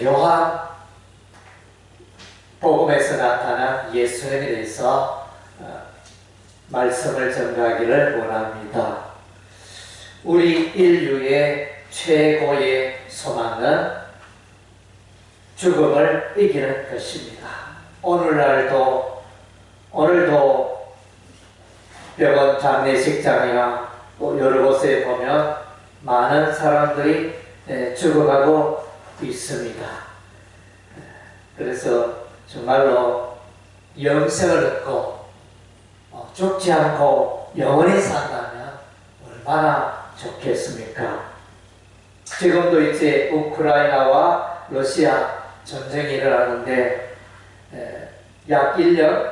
요한 복음에서 나타난 예수님에 대해서 말씀을 전가하기를 원합니다. 우리 인류의 최고의 소망은 죽음을 이기는 것입니다. 오늘도 병원 장례식장이나 여러 곳에 보면 많은 사람들이 죽어가고 있습니다. 그래서 정말로 영생을 얻고 죽지 않고 영원히 산다면 얼마나 좋겠습니까? 지금도 이제 우크라이나와 러시아 전쟁이 일어나는데 약 1년,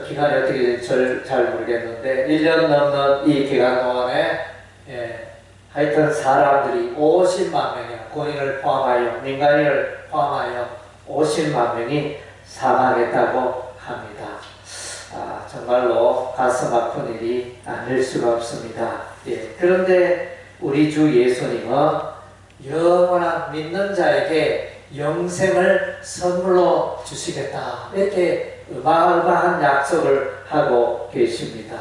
기간이 어떻게 될지 잘 모르겠는데 1년 넘는 이 기간 동안에 하여튼 사람들이 50만 명이 군인을 포함하여 민간인을 포함하여 50만 명이 사망했다고 합니다. 정말로 가슴 아픈 일이 아닐 수가 없습니다. 그런데 우리 주 예수님은 영원한 믿는 자에게 영생을 선물로 주시겠다, 이렇게 어마어마한 약속을 하고 계십니다.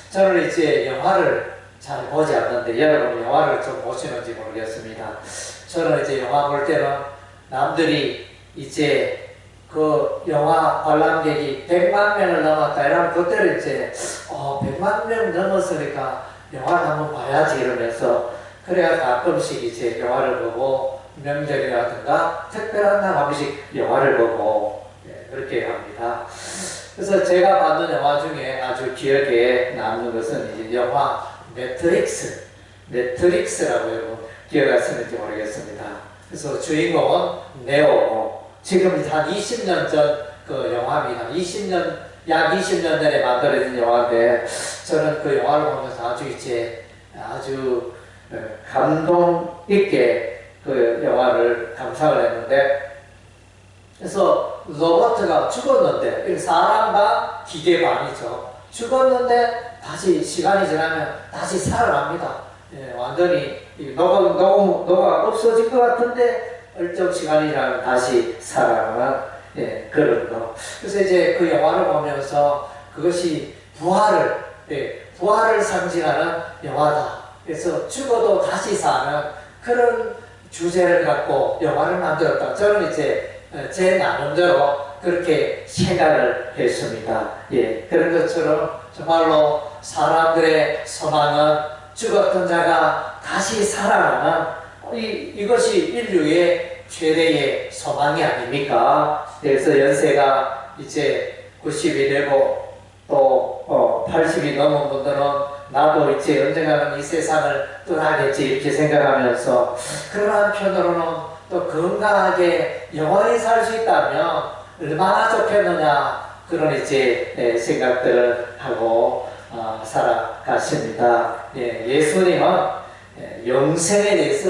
저는 이제 영화를 잘 보지 않는데 여러분 영화를 좀 보시는지 모르겠습니다. 저는 이제 영화 볼 때는 남들이 이제 그 영화 관람객이 100만 명을 넘었다 이러면 그때는 이제 100만 명 넘었으니까 영화를 한번 봐야지 이러면서 그래야 가끔씩 이제 영화를 보고 명절이라든가 특별한 날 한 번씩 영화를 보고 그렇게 합니다. 그래서 제가 봤던 영화 중에 아주 기억에 남는 것은 이제 영화 매트릭스라고 여러분 기억하시는지 모르겠습니다. 그래서 주인공은 네오고 지금 한 20년 전 그 영화입니다. 약 20년 전에 만들어진 영화인데 저는 그 영화를 보면서 아주 감동 있게 그 영화를 감상을 했는데, 그래서 로봇가 죽었는데 사람과 기계 반이죠. 죽었는데 다시 시간이 지나면 다시 살아납니다. 완전히 녹아 없어질 것 같은데 일정 시간이 지나면 다시 살아나는 그런 거. 그래서 이제 그 영화를 보면서 그것이 부활을 상징하는 영화다. 그래서 죽어도 다시 사는 그런 주제를 갖고 영화를 만들었다. 저는 이제 제 나름대로 그렇게 생각을 했습니다. 그런 것처럼 정말로 사람들의 소망은 죽었던 자가 다시 살아나는 이것이 인류의 최대의 소망이 아닙니까? 그래서 연세가 이제 90이 되고 또 80이 넘은 분들은 나도 이제 언젠가는 이 세상을 떠나겠지 이렇게 생각하면서, 그러나 한편으로는 또 건강하게 영원히 살 수 있다면 얼마나 좋겠느냐, 그런 이제 생각들을 하고 살아가십니다. 예수님은 영생에 대해서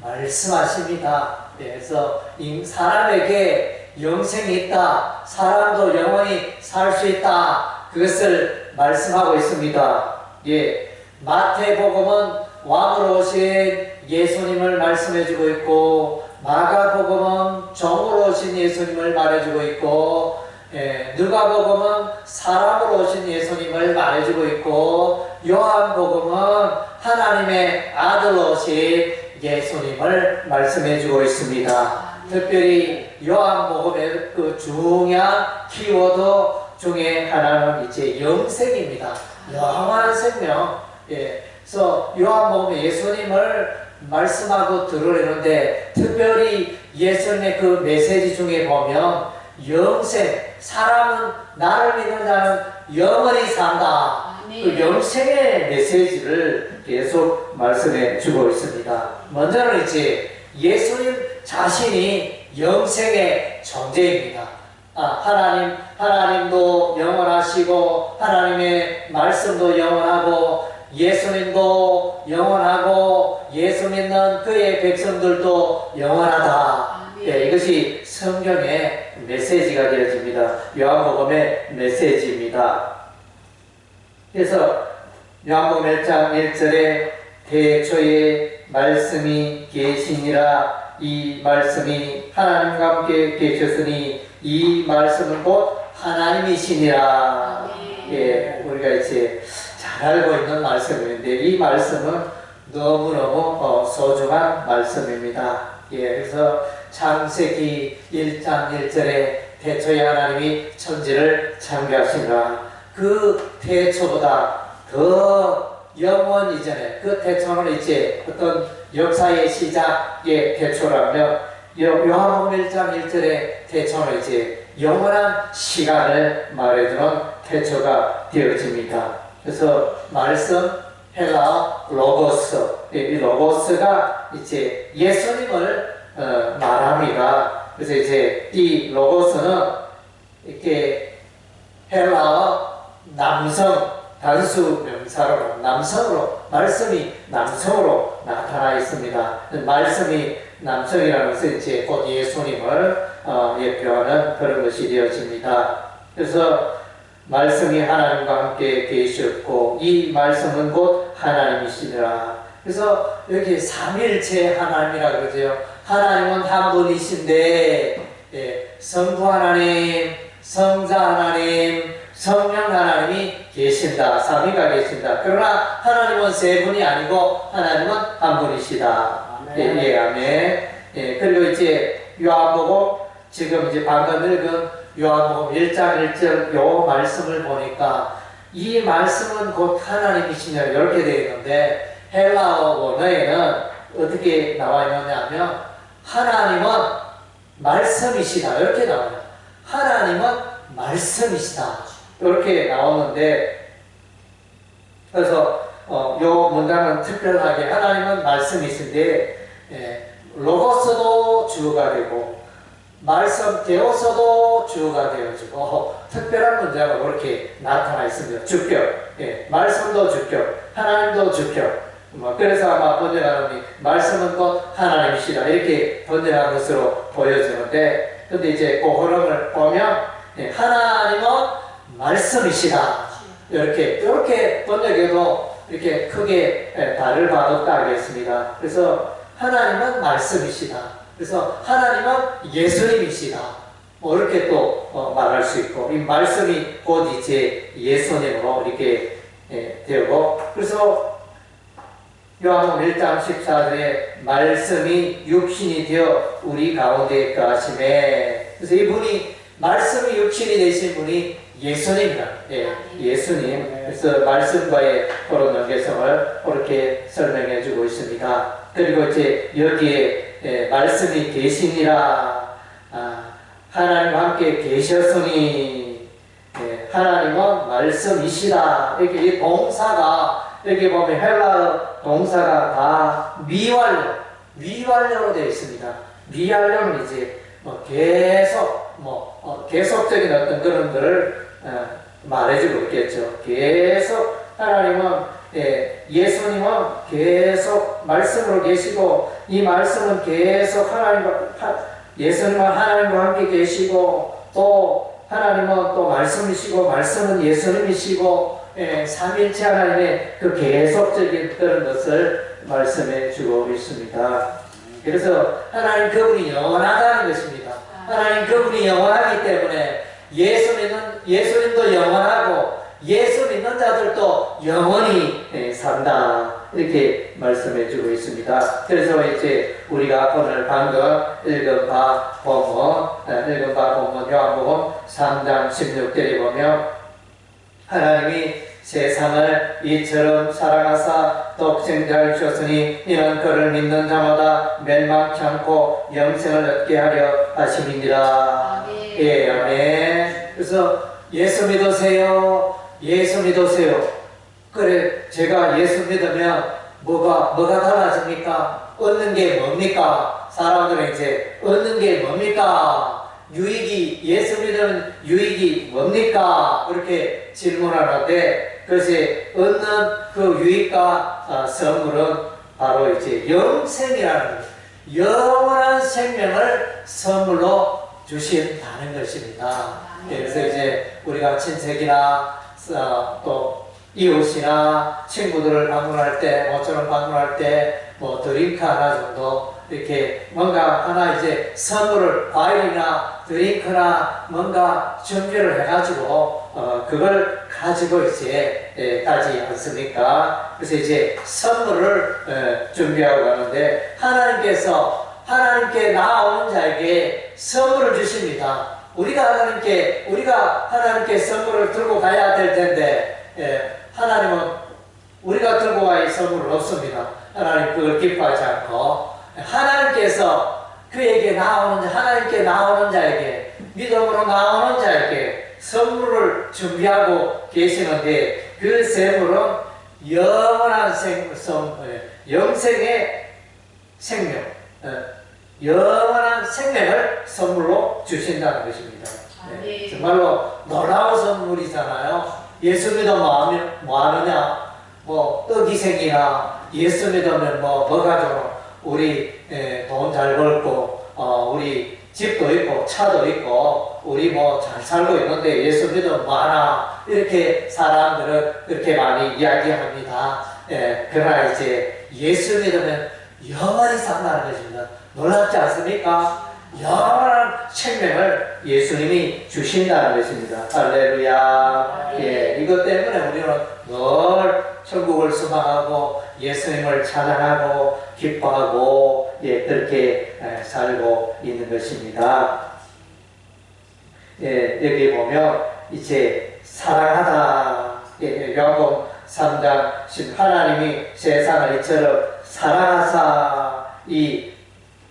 말씀하십니다. 그래서 사람에게 영생이 있다, 사람도 영원히 살 수 있다, 그것을 말씀하고 있습니다. 마태복음은 왕으로 오신 예수님을 말씀해주고 있고, 마가복음은 종으로 오신 예수님을 말해주고 있고, 누가복음은 사람으로 오신 예수님을 말해주고 있고, 요한복음은 하나님의 아들로 오신 예수님을 말씀해주고 있습니다. 특별히 요한복음의 그 중요한 키워드 중에 하나는 이제 영생입니다. 영원한 생명. 그래서 요한복음에 예수님을 말씀하고 드러내는데, 특별히 예수님의 그 메시지 중에 보면 영생, 사람은 나를 믿는 자는 영원히 산다. 그 영생의 메시지를 계속 말씀해 주고 있습니다. 먼저는 이제 예수님 자신이 영생의 존재입니다. 하나님도 영원하시고 하나님의 말씀도 영원하고 예수님도 영원하고 예수 믿는 그의 백성들도 영원하다. 이것이 성경의 메시지가 되어집니다. 요한복음의 메시지입니다. 그래서 요한복음 1장 1절에 태초에 말씀이 계시니라. 이 말씀이 하나님과 함께 계셨으니 이 말씀은 곧 하나님이시니라. 예, 우리가 이제 잘 알고 있는 말씀인데 이 말씀은 너무너무 소중한 말씀입니다. 예, 그래서 창세기 1장 1절에 태초에 하나님이 천지를 창조하시니라. 그 태초보다 더 영원 이전에 그 태초는 이제 어떤 역사의 시작의 태초라면 요한복음 1장 1절의 태초는 이제 영원한 시간을 말해주는 태초가 되어집니다. 그래서 말씀, 헬라어 로고스, 이 로고스가 이제 예수님을 말합니다. 그래서 이제 이 로고스는 이렇게 헬라어 남성 단수 명사로 남성으로 말씀이 남성으로 나타나 있습니다. 말씀이 남성이라는 것은 이제 곧 예수님을 예표하는 그런 것이 되어집니다. 그래서 말씀이 하나님과 함께 계셨고 이 말씀은 곧 하나님이시니라. 그래서 여기 삼일체 하나님이라 그러죠. 하나님은 한 분이신데 성부 하나님, 성자 하나님, 성령 하나님이 계신다. 삼위가 계신다. 그러나 하나님은 세 분이 아니고 하나님은 한 분이시다. 아멘. 예, 아멘. 예, 그리고 이제 요한복음 지금 이제 방금 읽은 요한복음 1장 1절 요 말씀을 보니까 이 말씀은 곧 하나님이시냐 이렇게 되어 있는데 헬라어 원어에는 어떻게 나와 있느냐면 하나님은 말씀이시다 이렇게 나와요. 하나님은 말씀이시다 이렇게 나오는데 그래서 요 문장은 특별하게 하나님은 말씀이신데 로고스도 주어가 되고 말씀 되어서도 주어가 되어지고 특별한 문장으로 그렇게 나타나 있습니다. 주격, 말씀도 주격, 하나님도 주격. 그래서 아마 번역하는 말씀은 곧 하나님이시다 이렇게 번역한 것으로 보여지는데, 근데 이제 그 흐름을 보면 하나님은 말씀이시다 이렇게 번역해도 이렇게 크게 다를 바가 없다 하겠습니다. 그래서 하나님은 말씀이시다. 그래서 하나님은 예수님이시다. 이렇게 또 말할 수 있고, 이 말씀이 곧 이제 예수님으로 이렇게 되고, 그래서 요한복음 1장 14절에 말씀이 육신이 되어 우리 가운데 거하시매. 그래서 이분이 말씀이 육신이 되신 분이 예수님이다. 예수님. 그래서 말씀과의 그런 연계성을 그렇게 설명해 주고 있습니다. 그리고 이제 여기에 말씀이 계시니라. 하나님과 함께 계셨으니 하나님은 말씀이시다. 이렇게 이 동사가 여기 보면 헬라어 동사가 다 미완료로 되어 있습니다. 미완료는 이제 계속적인 어떤 그런 것을 말해주고 있겠죠. 계속 하나님은 예수님은 계속 말씀으로 계시고 이 말씀은 계속 예수님은 하나님과 함께 계시고 또 하나님은 또 말씀이시고 말씀은 예수님이시고 삼일체 하나님의 그 계속적인 그런 것을 말씀해 주고 있습니다. 그래서 하나님 그분이 영원하다는 것입니다. 하나님 그분이 영원하기 때문에 예수님도 영원하고 예수 믿는 자들도 영원히 산다 이렇게 말씀해 주고 있습니다. 그래서 이제 우리가 오늘 방금 읽은 바 본문 요한복음 3장 16절에 보면 하나님이 세상을 이처럼 사랑하사 독생자를 주셨으니 이는 그를 믿는 자마다 멸망치 않고 영생을 얻게 하려 하심이니라. 예, 아멘. 그래서 예수 믿으세요. 예수 믿으세요. 그래, 제가 예수 믿으면 뭐가 달라집니까? 얻는 게 뭡니까? 사람들은 이제 얻는 게 뭡니까? 예수 믿으면 유익이 뭡니까? 그렇게 질문하는데, 그것이 얻는 그 유익과 선물은 바로 이제 영생이라는 영원한 생명을 선물로 주신다는 것입니다. 그래서 이제 우리가 친척이나 또 이웃이나 친구들을 방문할 때, 모처럼 방문할 때 뭐 드링크 하나 정도 이렇게 뭔가 하나 이제 선물을 과일이나 드링크나 뭔가 준비를 해가지고 그걸 가지고 이제 가지 않습니까? 그래서 이제 선물을 준비하고 가는데 하나님께 나아오는 자에게 선물을 주십니다. 우리가 하나님께 선물을 들고 가야 될 텐데 하나님은 우리가 들고 갈 선물은 없습니다. 하나님 그걸 기뻐하지 않고 하나님께서 하나님께 나오는 자에게 믿음으로 나오는 자에게 선물을 준비하고 계시는데 그 선물은 영원한 영생의 생명, 영원한 생명을 선물로 주신다는 것입니다. 정말로 놀라운 선물이잖아요. 예수 믿으면 뭐 하느냐? 뭐 떡이 생기나 예수 믿으면 뭐가 좀 우리 돈 잘 벌고 우리 집도 있고 차도 있고 우리 뭐 잘 살고 있는데 예수 믿으면 뭐 하나 이렇게 사람들은 그렇게 많이 이야기합니다. 그러나 이제 예수 믿으면 영원히 산다는 것입니다. 놀랍지 않습니까? 영원한 생명을 예수님이 주신다는 것입니다. 할렐루야. 이것 때문에 우리는 늘 천국을 소망하고 예수님을 찬양하고 기뻐하고 그렇게 살고 있는 것입니다. 여기 보면 이제 사랑하다. 요한복음 3장 하나님이 세상을 이처럼 사랑하사 이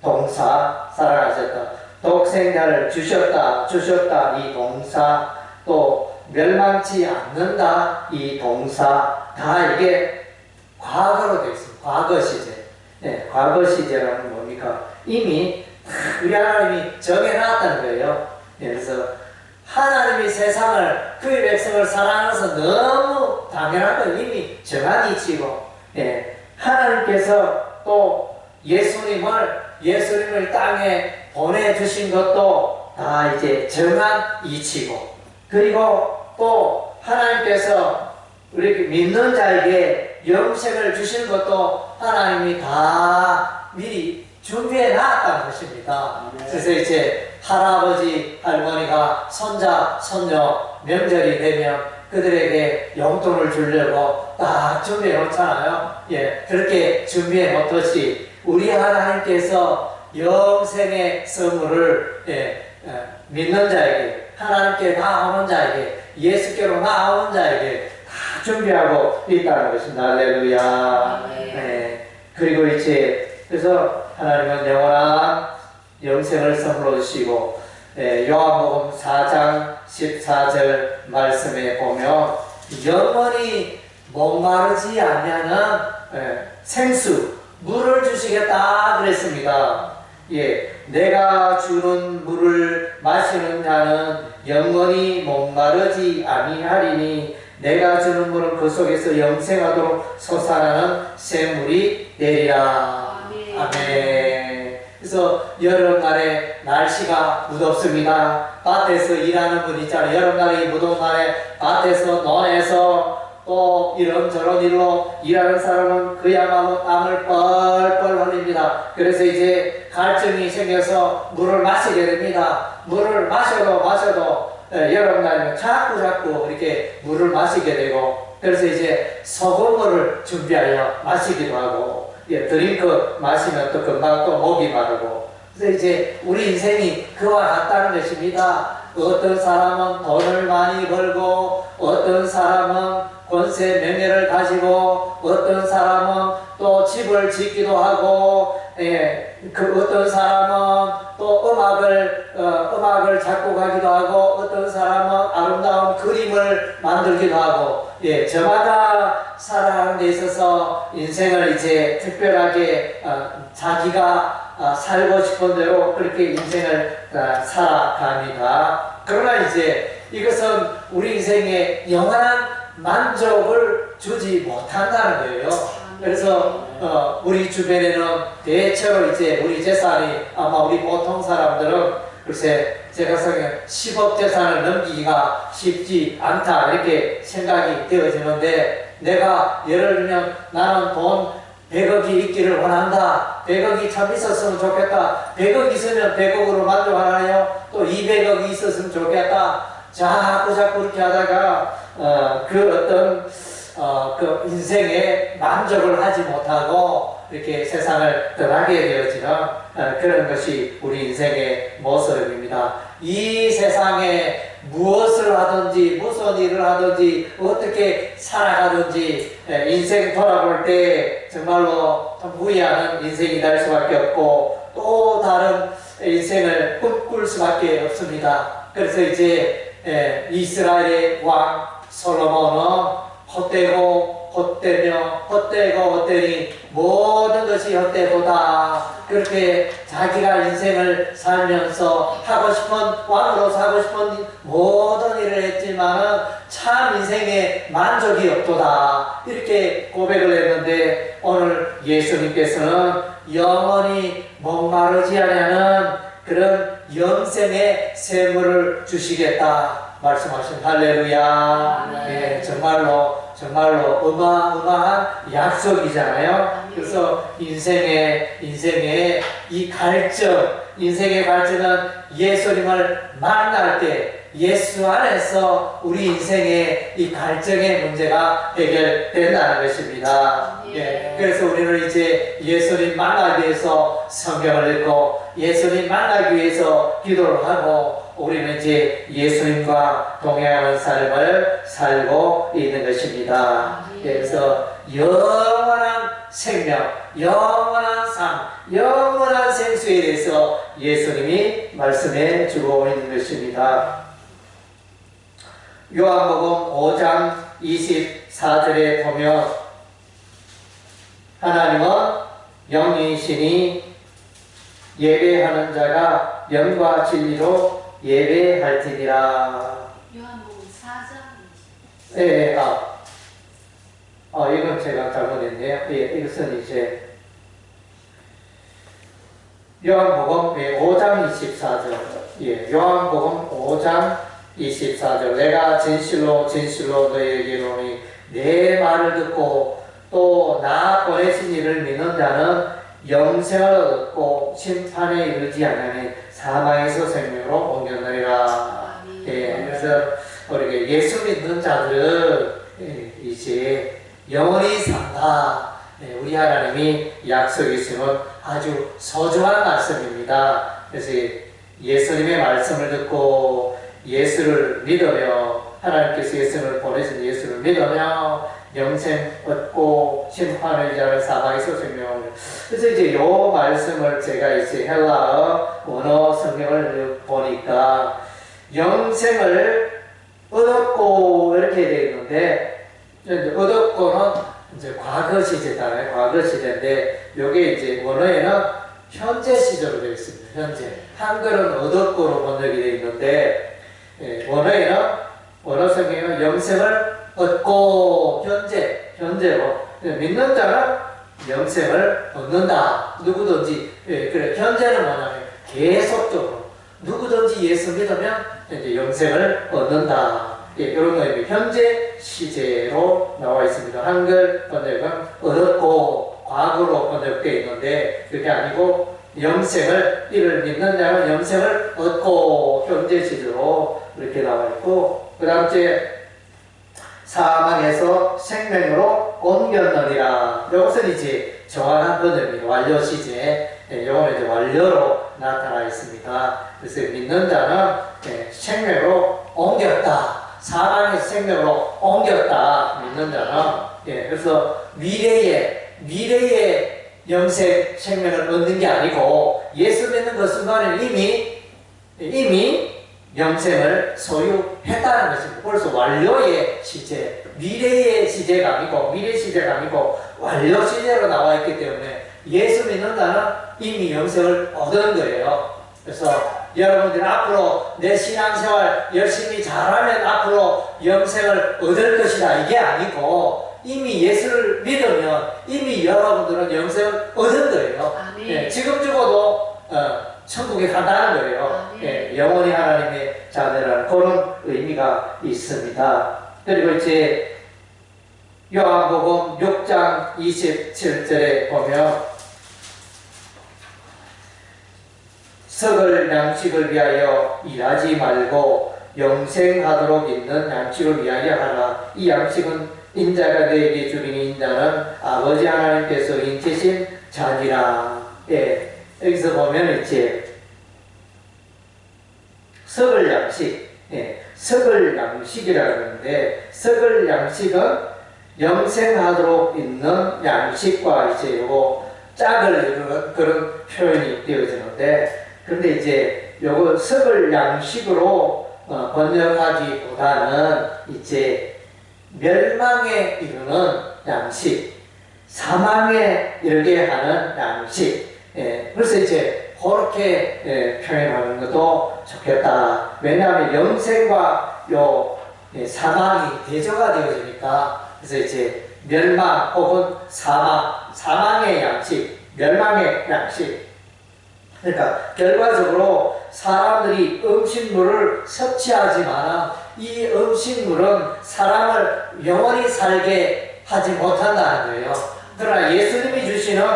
동사 사랑하셨다. 독생자를 주셨다 이 동사 또 멸망치 않는다 이 동사 다 이게 과거로 되어 있습니다. 과거 시제. 과거 시제라는 뭡니까? 이미 우리 하나님이 정해놨다는 거예요. 그래서 하나님이 세상을 그의 백성을 사랑해서 너무 당연한 건 이미 정한 이치고 하나님께서 또 예수님을 땅에 보내주신 것도 다 이제 정한 이치고 그리고 또 하나님께서 우리 믿는 자에게 영생을 주신 것도 하나님이 다 미리 준비해 놨다는 것입니다. 그래서 이제 할아버지, 할머니가 손자, 손녀 명절이 되면 그들에게 용돈을 주려고 딱 준비해 놓잖아요. 그렇게 준비해 놓듯이 우리 하나님께서 영생의 선물을 믿는 자에게 하나님께 나오는 자에게 예수께로 나오는 자에게 다 준비하고 있다는 것입니다. 할렐루야. 그리고 이제 그래서 하나님은 영원한 영생을 선물로 주시고 요한복음 4장 14절 말씀에 보면 영원히 목마르지 않냐는 생수 물을 주시겠다 그랬습니다. 내가 주는 물을 마시는 자는 영원히 목마르지 아니하리니 내가 주는 물은 그 속에서 영생하도록 솟아나는 샘물이 되리라. 아멘. 그래서 여름날에 날씨가 무덥습니다. 밭에서 일하는 분 있잖아요. 여름날에 무더운 날에 밭에서 논에서 또 이런저런 일로 일하는 사람은 그야말로 땀을 뻘뻘 흘립니다. 그래서 이제 갈증이 생겨서 물을 마시게 됩니다. 물을 마셔도 여름날에는 자꾸 이렇게 물을 마시게 되고 그래서 이제 소금물을 준비하여 마시기도 하고 드링크 마시면 또 금방 또 목이 마르고 그래서 이제 우리 인생이 그와 같다는 것입니다. 어떤 사람은 돈을 많이 벌고 어떤 사람은 권세 명예를 가지고 어떤 사람은 또 집을 짓기도 하고 어떤 사람은 또 음악을 작곡하기도 하고 어떤 사람은 아름다운 그림을 만들기도 하고 저마다 살아가는 데 있어서 인생을 이제 특별하게 자기가 살고 싶은 대로 그렇게 인생을 살아갑니다. 그러나 이제 이것은 우리 인생에 영원한 만족을 주지 못한다는 거예요. 그래서 우리 주변에는 대체로 이제 우리 재산이 아마 우리 보통 사람들은 글쎄 제가 생각에 10억 재산을 넘기기가 쉽지 않다 이렇게 생각이 되어지는데 내가 예를 들면 나는 돈 100억이 있기를 원한다. 100억이 참 있었으면 좋겠다. 100억 있으면 100억으로 만족하나요? 또 200억이 있었으면 좋겠다. 자꾸 그렇게 하다가 그 인생에 만족을 하지 못하고 이렇게 세상을 떠나게 되어지는 그런 것이 우리 인생의 모습입니다. 이 세상에 무엇을 하든지 무슨 일을 하든지 어떻게 살아가든지 인생 돌아볼 때 정말로 참 후회하는 인생이 될 수밖에 없고 또 다른 인생을 꿈꿀 수밖에 없습니다. 그래서 이제 이스라엘의 왕 솔로몬은 헛되니 모든 것이 헛되도다. 그렇게 자기가 인생을 살면서 왕으로서 하고 싶은 모든 일을 했지만은 참 인생에 만족이 없도다. 이렇게 고백을 했는데 오늘 예수님께서는 영원히 목마르지 않는 그런 영생의 샘물을 주시겠다 말씀하신 할렐루야. 네, 정말로 어마어마한 약속이잖아요. 그래서 인생의 이 갈증, 인생의 갈증은 예수님을 만날 때 예수 안에서 우리 인생의 이 갈증의 문제가 해결된다는 것입니다. 예, 그래서 우리는 이제 예수님 만나기 위해서 성경을 읽고 예수님 만나기 위해서 기도를 하고 우리는 이제 예수님과 동행하는 삶을 살고 있는 것입니다. 그래서 영원한 생명, 영원한 삶, 영원한 생수에 대해서 예수님이 말씀해 주고 있는 것입니다. 요한복음 5장 24절에 보면 하나님은 영이시니 예배하는 자가 영과 진리로 예배할지니라. 요한복음 4장. 예, 이건 제가 잘못했네요. 예, 이것은 이제 요한복음 5장 24절. 예, 요한복음 5장 24절. 내가 진실로 너희에게 이르노니 내 말을 듣고 또 나 보내신 이를 믿는 자는 영생을 얻고 심판에 이르지 않으니 사망에서 생명으로 옮겨나리라. 예, 그래서 우리가 예수 믿는 자들은 이제 영원히 산다. 우리 하나님이 약속해 주시는 아주 소중한 말씀입니다. 그래서 예수님의 말씀을 듣고 예수를 믿으며 하나님께서 예수를 보내신 예수를 믿으며 영생 얻고 심판을 이자는 사망에서 생명을. 그래서 이제 요 말씀을 제가 이제 헬라어 원어 성경을 보니까 영생을 얻었고 이렇게 되어 있는데 얻었고는 이제 과거 시제잖아요. 과거 시제인데 요게 이제 원어에는 현재 시제로 되어 있습니다. 현재. 한글은 얻었고로 번역이 되어 있는데 원어 성경에는 영생을 얻고 현재로 믿는 자는 영생을 얻는다. 누구든지 그래 현재는 뭐냐면 계속적으로 누구든지 예수 믿으면 이제 영생을 얻는다. 이런 의미 현재 시제로 나와 있습니다. 한글 번역은 얻었고 과거로 번역되어 있는데 그게 아니고 이를 믿는 자는 영생을 얻고 현재 시제로 이렇게 나와 있고 그 다음 주에 사망에서 생명으로 옮겼느니라. 이것은 이제 정확한 번역입니다. 완료 시제. 이거는 이제 완료로 나타나 있습니다. 그래서 믿는 자는 생명으로 옮겼다. 사망에서 생명으로 옮겼다. 믿는 자는. 그래서 미래의 영생 생명을 얻는 게 아니고 예수 믿는 그 순간에 이미 영생을 소유했다는 것입니다. 벌써 완료의 시제, 미래 시제가 아니고 완료 시제로 나와 있기 때문에 예수 믿는 자는 이미 영생을 얻은 거예요. 그래서 여러분들 앞으로 내 신앙생활 열심히 잘하면 앞으로 영생을 얻을 것이다 이게 아니고 이미 예수를 믿으면 이미 여러분들은 영생을 얻은 거예요. 지금 죽어도 천국에 간다는 거예요. 영원히 하나님의 자녀라는 그런 의미가 있습니다. 그리고 이제 요한복음 6장 27절에 보면 썩을 양식을 위하여 일하지 말고 영생하도록 있는 양식을 위하여 하라. 이 양식은 인자가 너에게 주리니 인자는 아버지 하나님께서 인치신 자니라. 예, 여기서 보면 이제 썩을 양식, 썩을 양식이라고 하는데, 썩을 양식은 영생하도록 있는 양식과 이제 요거 짝을 이루는 그런 표현이 되어지는데, 그런데 이제 요거 썩을 양식으로 번역하기보다는 이제 멸망에 이르는 양식, 사망에 이르게 하는 양식, 그래서 이제 그렇게 표현하는 것도 좋겠다. 왜냐하면 영생과 사망이 대조가 되어지니까, 그래서 이제 멸망 혹은 사망의 양식, 멸망의 양식. 그러니까 결과적으로 사람들이 음식물을 섭취하지만 이 음식물은 사람을 영원히 살게 하지 못한다는 거예요. 그러나 예수님이 주시는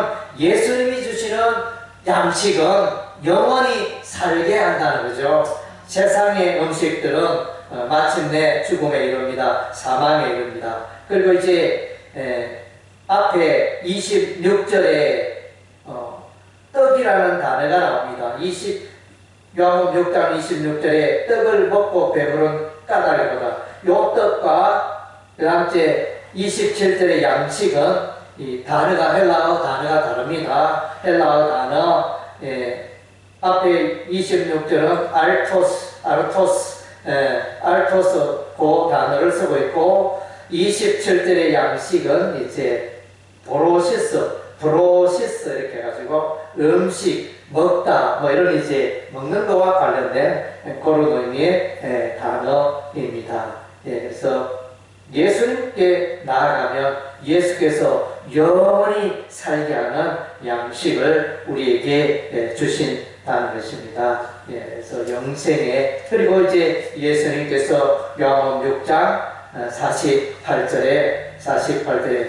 양식은 영원히 살게 한다는 거죠. 세상의 음식들은 마침내 죽음에 이릅니다. 사망에 이릅니다. 그리고 이제 앞에 26절에 떡이라는 단어가 나옵니다. 요한복음 6장 26절에 떡을 먹고 배부른 까닭이로다. 요 떡과 그 다음째 27절의 양식은 이 단어가 헬라어 단어가 다릅니다. 헬라어 단어 앞에 26절은 알토스 그 단어를 쓰고 있고 27절의 양식은 이제 브로시스 이렇게 해가지고 음식 먹다 뭐 이런 이제 먹는 거와 관련된 그런 의미의 단어입니다. 그래서 예수님께 나아가면 예수께서 영원히 살게 하는 양식을 우리에게 주신다는 것입니다. 그래서 영생에, 그리고 이제 예수님께서 요한복음 6장 48절에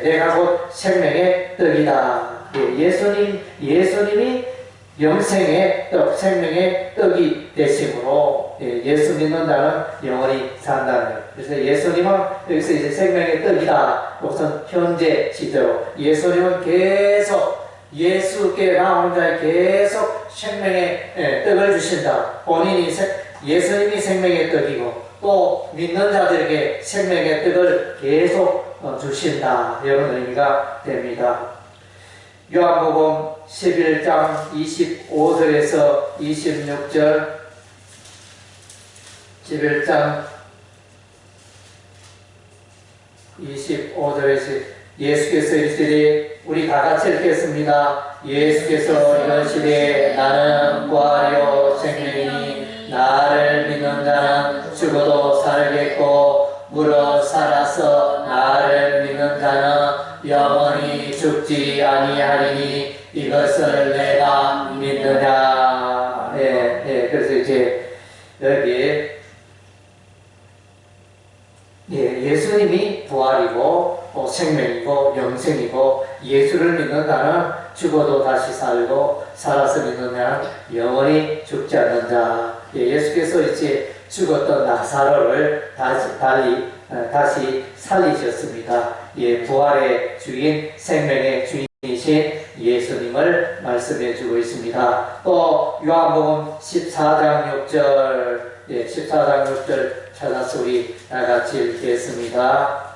내가 곧 생명의 떡이다. 예수님이 영생의 떡, 생명의 떡이 되심으로 예수 믿는 자는 영원히 산다는 거예요. 그래서 예수님은 여기서 이제 생명의 떡이다. 우선 현재 시대로 예수님은 계속 예수께 나오는 자에 계속 생명의 떡을 주신다. 예수님이 생명의 떡이고 또 믿는 자들에게 생명의 떡을 계속 주신다. 이런 의미가 됩니다. 요한복음 11장 25절에서 26절 11장 25절에서 예수께서 이르시되 우리 다같이 읽겠습니다. 예수께서 이르시되 나는 부활이요 생명이니 나를 믿는 자는 죽어도 살겠고 무릇 살아서 나를 믿는 자는 영원히 죽지 아니하리니 이것을 내가 믿느냐. 그래서 이제 여기 예수님이 부활이고 생명이고 영생이고 예수를 믿는 자는 죽어도 다시 살고 살아서 믿는 자는 영원히 죽지 않는 자. 예수께서 이제 죽었던 나사로를 다시 살리셨습니다. 부활의 주인, 생명의 주인이신 예수님을 말씀해 주고 있습니다. 또 요한복음 14장 6절 14장 6절 찾아서 우리 다같이 읽겠습니다.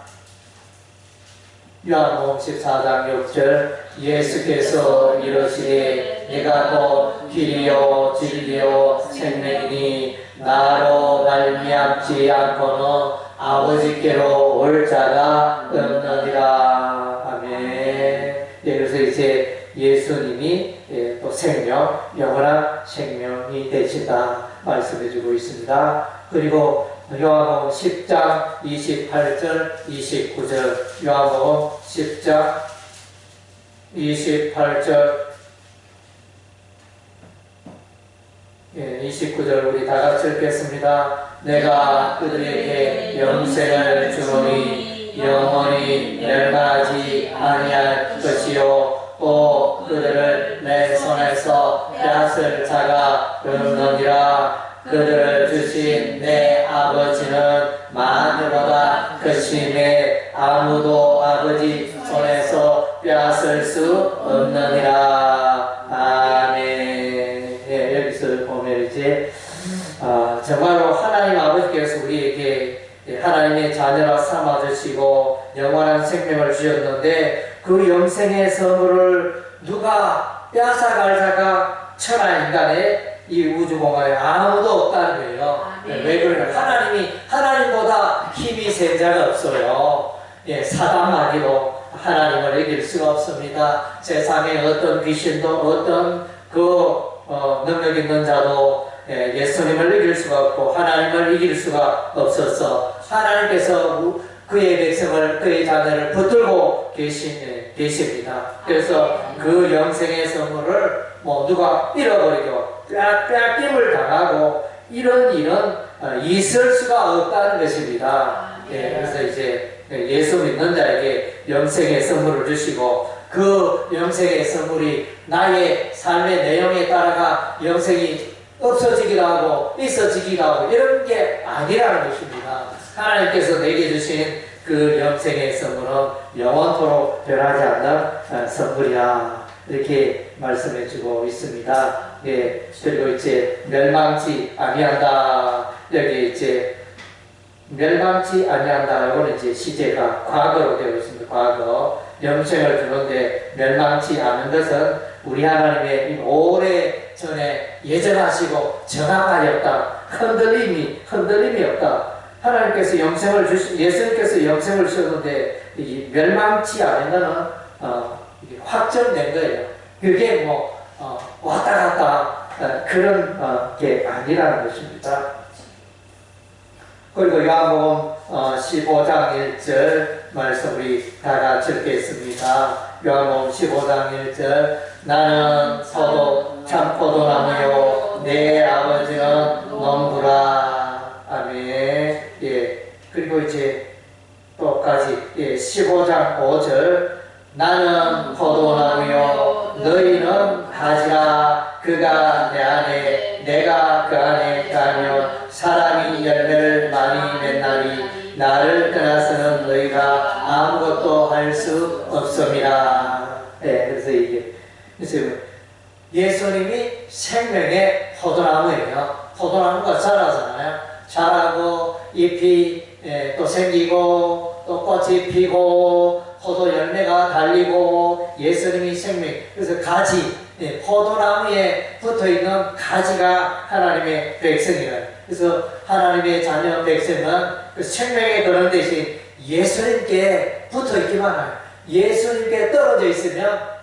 요한복음 14장 6절 예수께서 이르시되 내가 곧 길이요 진리요 생명이니 나로 말미암지 않고는 아버지께로 올 자가 없느니라. 아멘. 그래서 이제 예수님이 또 생명, 영원한 생명이 되신다 말씀해 주고 있습니다. 그리고 요한복음 10장 28절 29절 요한복음 10장 28절 29절 우리 다같이 읽겠습니다. 내가 그들에게 영생을 주노니 영원히 멸망하지 아니할 것이요 또 그들을 내 손에서 빼앗을 자가 없느니라. 그들을 주신 내 아버지는 만유보다 크심에 아무도 아버지 손에서 빼앗을 수 없느니라. 아멘. 예, 여기서 보면 이제 정말로 하나님 아버지께서 우리에게 하나님의 자녀라 삼아주시고 영원한 생명을 주셨는데 그 영생의 선물을 누가 빼앗아갈 자가 천하 인간의 이 우주 공간에 아무도 없다는 거예요. 왜 그러냐? 하나님보다 힘이 센 자가 없어요. 예, 사단 마귀도 하나님을 이길 수가 없습니다. 세상에 어떤 귀신도 어떤 능력 있는 자도 예수님을 이길 수가 없고 하나님을 이길 수가 없어서 하나님께서 그의 백성을 그의 자녀를 붙들고 계십니다. 그래서 그 영생의 선물을 누가 잃어버리고 빼앗김을 당하고 이런 일은 있을 수가 없다는 것입니다. 그래서 이제 예수 믿는 자에게 영생의 선물을 주시고 그 영생의 선물이 나의 삶의 내용에 따라가 영생이 없어지기도 하고 있어지기도 하고 이런 게 아니라는 것입니다. 하나님께서 내게 주신 그 영생의 선물은 영원토록 변하지 않는 선물이야. 이렇게 말씀해 주고 있습니다. 예, 그리고 이제 멸망치 아니한다. 여기 이제 멸망치 아니한다. 이거는 이제 시제가 과거로 되어 있습니다. 과거. 영생을 주는데 멸망치 않은 것은 우리 하나님의 오래 전에 예정하시고 정하였다. 흔들림이 없다. 하나님께서 예수님께서 영생을 주셨는데 멸망치 않은 것은 확정된 거예요. 그게 왔다 갔다 그런 게 아니라는 것입니다. 그리고 요한복음 15장 1절 말씀 우리 다 같이 읽겠습니다. 요한복음 15장 1절 나는 참 포도나무요 내 아버지는 농부라. 아멘. 예. 그리고 이제 또까지 15장 5절 나는 포도나무요 너희는 가지라. 그가 내 안에 내가 그 안에 가면 사람이 열매를 많이 맺나니 나를 떠나서는 너희가 아무것도 할 수 없음이라. 그래서 예수님이 생명의 포도나무예요. 포도나무가 자라잖아요. 자라고 잎이 또 생기고 또 꽃이 피고 포도 열매가 달리고 예수님이 생명. 그래서 가지, 포도나무에 붙어있는 가지가 하나님의 백성이에요. 그래서 하나님의 자녀 백성은 그 생명의 그런 대신 예수님께 붙어있기만 해요. 예수님께 떨어져 있으면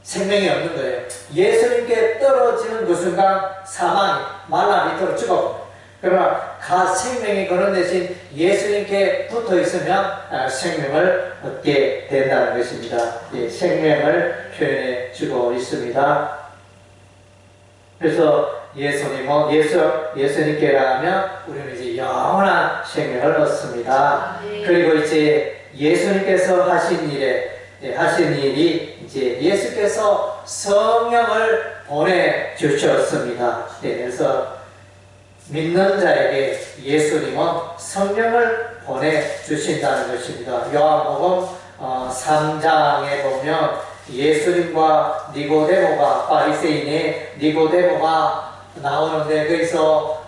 생명이 없는 거예요. 예수님께 떨어지는 그 순간 사망이 말라 밑으로 죽어버려요. 그러나 생명이 그런 대신 예수님께 붙어 있으면 생명을 얻게 된다는 것입니다. 생명을 표현해 주고 있습니다. 그래서 예수님께라면 우리는 이제 영원한 생명을 얻습니다. 그리고 이제 예수님께서 하신 일이 이제 예수께서 성령을 보내주셨습니다. 그래서 믿는 자에게 예수님은 성령을 보내주신다는 것입니다. 요한복음 3장에 보면 예수님과 니고데모가 파리새인의 니고데모가 나오는데 거기서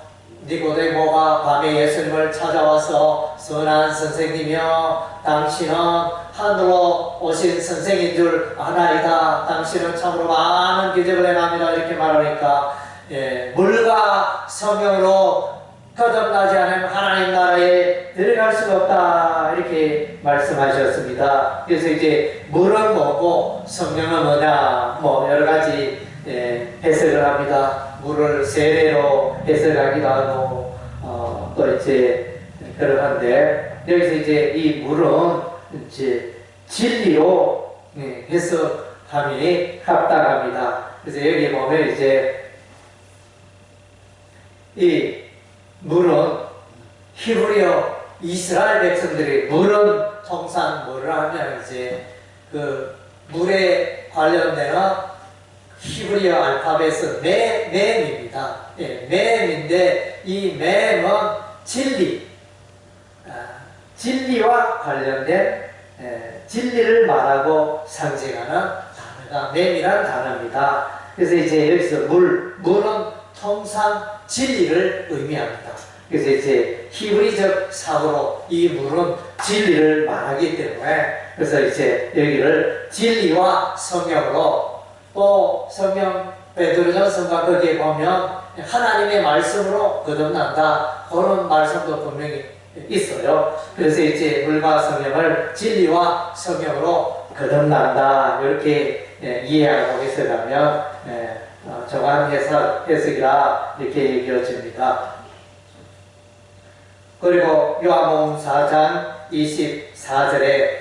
니고데모가 밤에 예수님을 찾아와서 선한 선생님이여 당신은 하늘로 오신 선생인 줄 아나이다. 당신은 참으로 많은 기적을 행합니다. 이렇게 말하니까 물과 성령으로 거듭나지 않으면 하나님 나라에 들어갈 수가 없다. 이렇게 말씀하셨습니다. 그래서 이제 물은 뭐고 성령은 뭐냐 여러 가지 해석을 합니다. 물을 세례로 해석하기도 하고 또 이제 그러한데 여기서 이제 이 물은 이제 진리로 해석함이 합당합니다. 그래서 여기 보면 이제 이 물은 히브리어 이스라엘 백성들이 물은 통상 뭐를 하면 이제 그 물에 관련되는 히브리어 알파벳은 맴입니다. 예, 맴인데 이 맴은 진리, 진리와 관련된 진리를 말하고 상징하는 단어가 맴이라는 단어입니다. 그래서 이제 여기서 물은 통상 진리를 의미합니다. 그래서 이제 히브리적 사고로 이 물은 진리를 말하기 때문에 그래서 이제 여기를 진리와 성령으로 또 성령 베드로전서가 거기에 보면 하나님의 말씀으로 거듭난다 그런 말씀도 분명히 있어요. 그래서 이제 물과 성령을 진리와 성령으로 거듭난다 이렇게 이해하고 해석하면 정한 해석이라 이렇게 얘기해집니다. 그리고 요한복음 4장 24절에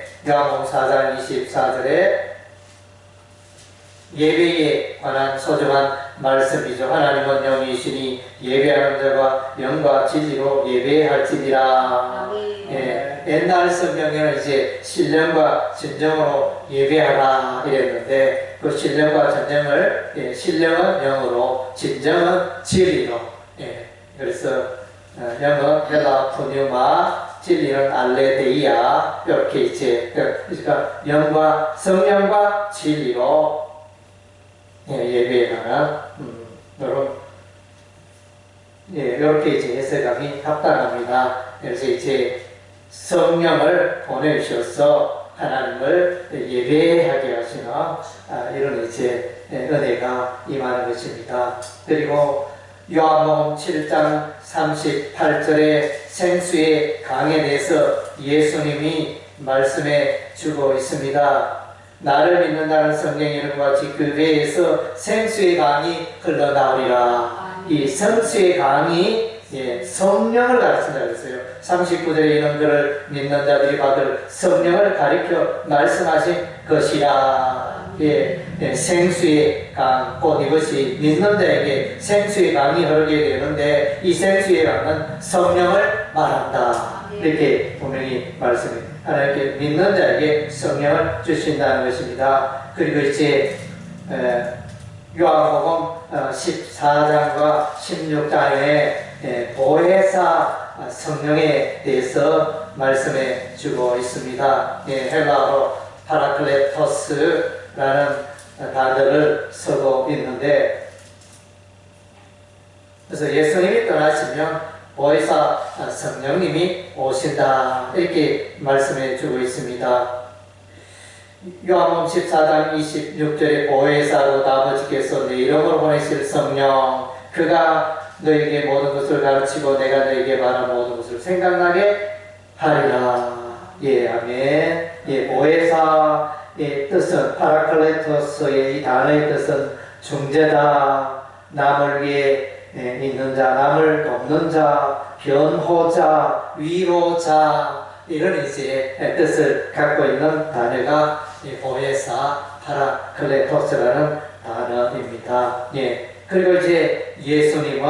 예배에 관한 소중한 말씀이죠. 하나님은 영이시니 예배하는 자가 영과 진리로 예배할지니라. 예, 옛날 성경에는 이제 신령과 진정으로 예배하라 이랬는데 그 신령과 진정을 신령은 영으로 진정은 진리로 그래서 영은 헬라 푸뉴마 진리는 알레데이아 이렇게 이제 그러니까 영과 성령과 진리로 예배하는 이렇게 이제 해석하기 합당합니다. 그래서 이제 성령을 보내주셔서 하나님을 예배하게 하시는 이런 이제 은혜가 임하는 것입니다. 그리고 요한복음 7장 38절에 생수의 강에 대해서 예수님이 말씀해 주고 있습니다. 나를 믿는다는 성경의 이름과 같이 그 배에서 생수의 강이 흘러나오리라. 이 생수의 강이 성령을 가르친다 그랬어요. 39절에 이런 그를 믿는 자들이 받을 성령을 가리켜 말씀하신 것이라. 생수의 강, 곧 이것이 믿는 자에게 생수의 강이 흐르게 되는데 이 생수의 강은 성령을 말한다. 이렇게 분명히 말씀해 하나님께 믿는 자에게 성령을 주신다는 것입니다. 그리고 이제 요한복음 14장과 16장에 보혜사 성령에 대해서 말씀해 주고 있습니다. 헬라어로 파라클레토스라는 단어를 쓰고 있는데 그래서 예수님이 떠나시면 보혜사 성령님이 오신다 이렇게 말씀해 주고 있습니다. 요한복음 14장 26절에 보혜사로 아버지께서 내 이름으로 보내실 성령 그가 너에게 모든 것을 가르치고 내가 너에게 말한 모든 것을 생각나게 하리라. 아멘. 보혜사의 뜻은 파라클레토스의 이 단어의 뜻은 중재다, 남을 위해 있는 자, 남을 돕는 자, 변호자, 위로자 이런 이제 뜻을 갖고 있는 단어가 보혜사 파라클레토스라는 단어입니다. 그리고 이제 예수님은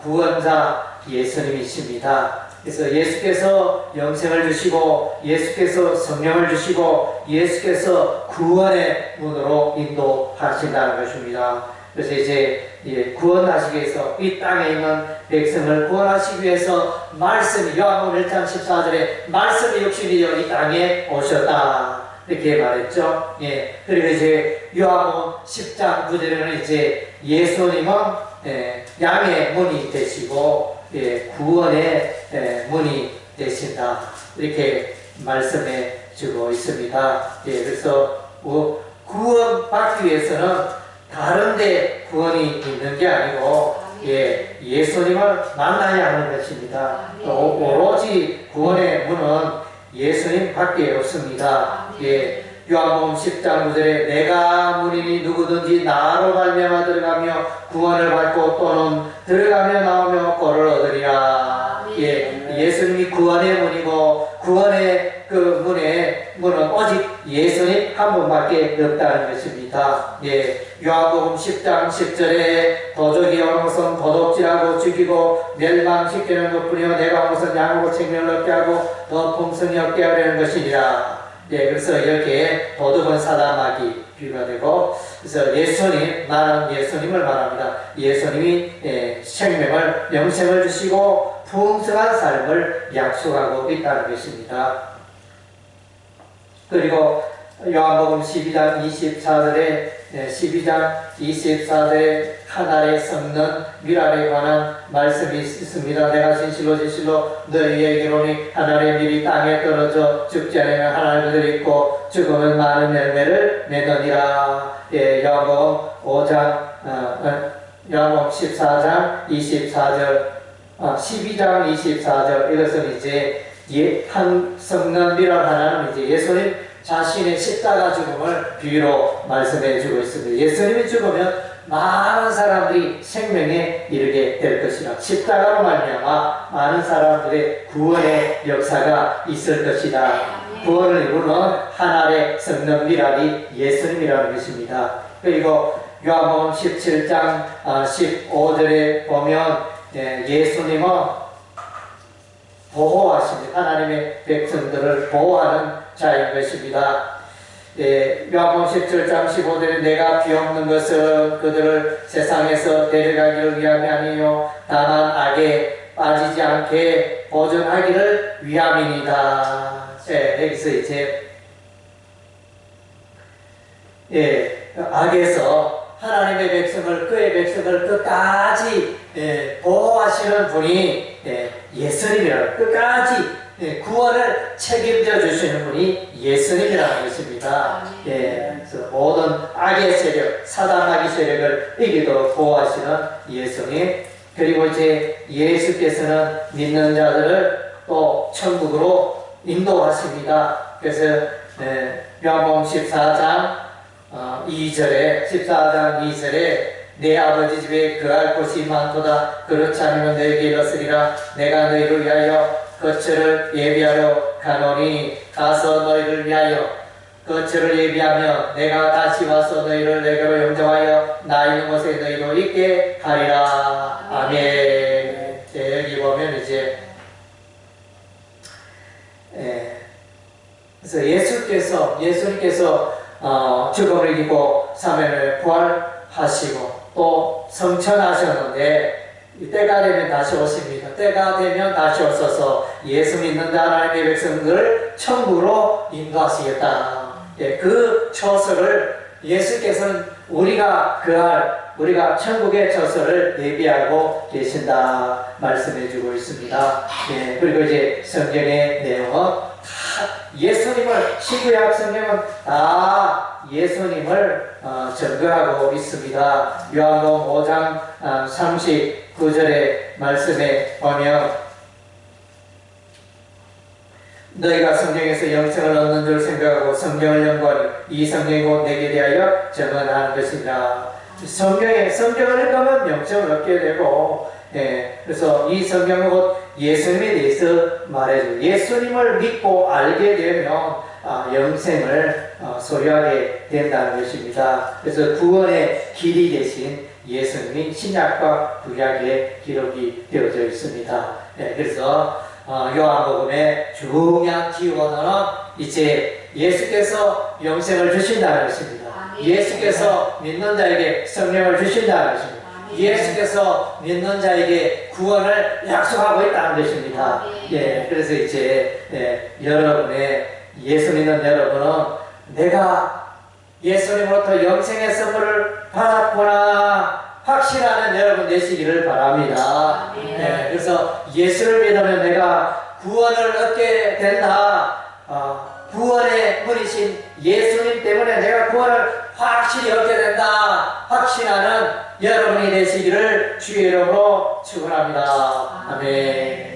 구원자 예수님이십니다. 그래서 예수께서 영생을 주시고 예수께서 성령을 주시고 예수께서 구원의 문으로 인도하신다는 것입니다. 그래서 이제 구원하시기 위해서 이 땅에 있는 백성을 구원하시기 위해서 말씀이 요한복음 1장 14절에 말씀이 육신이 되어 이 땅에 오셨다 이렇게 말했죠. 그리고 이제 요한복음 10장 9절에는 이제 예수님은 양의 문이 되시고 구원의 문이 되신다 이렇게 말씀해 주고 있습니다. 그래서 구원받기 위해서는 다른 데 구원이 있는 게 아니고 예수님을 만나야 하는 것입니다. 오로지 구원의 문은 예수님 밖에 없습니다. 요한복음 10장 9절에 내가 문이니 누구든지 나로 말미암아 들어가며 구원을 받고 또는 들어가며 나오며 꼴을 얻으리라. 예수님이 구원의 문이고 구원의 그 문은 오직 예수님 한 분밖에 없다는 것입니다. 요한복음 10장 10절에 도적이 오는 것은 도둑질하고 죽이고 멸망시키는 것뿐이요 내가 무슨 양으로 생명을 얻게 하고 더 풍성히 얻게 하려는 것이니라. 예, 그래서 이렇게 도둑은 사단마귀 비유가 되고, 그래서 예수님, 나는 예수님을 말합니다. 예수님이 생명을, 영생을 주시고 풍성한 삶을 약속하고 있다는 것입니다. 그리고 요한복음 12장 24절에 하나에 섞는 미랄에 관한 말씀이 있습니다. 내가 진실로 진실로 너희에게로니 하나의 밀이 땅에 떨어져 죽지 않으면 하나를 그대로 있고 죽으면 많은 열매를 맺느니라. 예, 요한복음 14장 24절, 12장 24절, 이것은 이제 한 섞는 미랄 하나는 이제 예수님 자신의 십자가 죽음을 비유로 말씀해 주고 있습니다. 예수님이 죽으면 많은 사람들이 생명에 이르게 될 것이라. 십자가로 말미암아 많은 사람들의 구원의 역사가 있을 것이다. 구원을 이루는 하나의 섞는 미랄이 예수님이라는 것입니다. 그리고 요한복음 17장 15절에 보면 예수님은 보호하십니다. 하나님의 백성들을 보호하는 자인 것입니다. 요한복음 17장 15절에 내가 비옵는 것은 그들을 세상에서 데려가기를 위함이 아니요 다만 악에 빠지지 않게 보존하기를 위함이니이다. 여기서 이제 악에서 하나님의 백성을, 그의 백성을 끝까지 보호하시는 분이 예수님이라고, 끝까지 구원을 책임져 주시는 분이 예수님이라는 것입니다. 그래서 모든 악의 세력, 사단마귀 세력을 이기도록 보호하시는 예수님. 그리고 이제 예수께서는 믿는 자들을 또 천국으로 인도하십니다. 그래서 요한복음 14장 2절에 내 아버지 집에 거할 곳이 많도다. 그렇지 않으면 너에게 이르으리라. 내가 너희를 위하여 거처를 예비하러 가노니 가서 너희를 위하여 거처를 예비하며 내가 다시 와서 너희를 내게로 영접하여 나 있는 곳에 너희도 있게 하리라. 아멘. 여기 보면 이제 그래서 예수님께서 죽음을 이기고 3일을 부활하시고 또 성천하셨는데 때가 되면 다시 오십니다. 때가 되면 다시 오셔서 예수 믿는 자 하나님의 백성들을 천국으로 인도하시겠다. 그 처소를 예수께서는 우리가 천국의 처소를 예비하고 계신다 말씀해주고 있습니다. 그리고 이제 성경의 내용은 예수님을, 신구약 성경은 다 예수님을 증거하고 있습니다. 요한복음 5장 39절의 말씀에 보면 너희가 성경에서 영생을 얻는 줄 생각하고 성경을 연구하니 이 성경이 곧 내게 대하여 증언하는 것이니라. 성경을 읽으면 영생을 얻게 되고, 그래서 이 성경은 곧 예수님에 대해서 말해줘요. 예수님을 믿고 알게 되면 영생을 소유하게 된다는 것입니다. 그래서 구원의 길이 되신 예수님이 신약과 구약에 기록이 되어져 있습니다. 그래서 요한복음의 중요한 키워드는 이제 예수께서 영생을 주신다는 것입니다. 예수께서 믿는 자에게 성령을 주신다는 것입니다. 예수께서 믿는 자에게 구원을 약속하고 있다는 것입니다. 그래서 이제 여러분의 예수 믿는 여러분은 내가 예수님으로부터 영생의 선물을 받았구나 확신하는 여러분 되시기를 바랍니다. 그래서 예수를 믿으면 내가 구원을 얻게 된다. 구원의 분이신 예수님 때문에 내가 구원을 확실히 얻게 된다 확신하는 여러분이 되시기를 주의 이름으로 축원합니다. 아멘.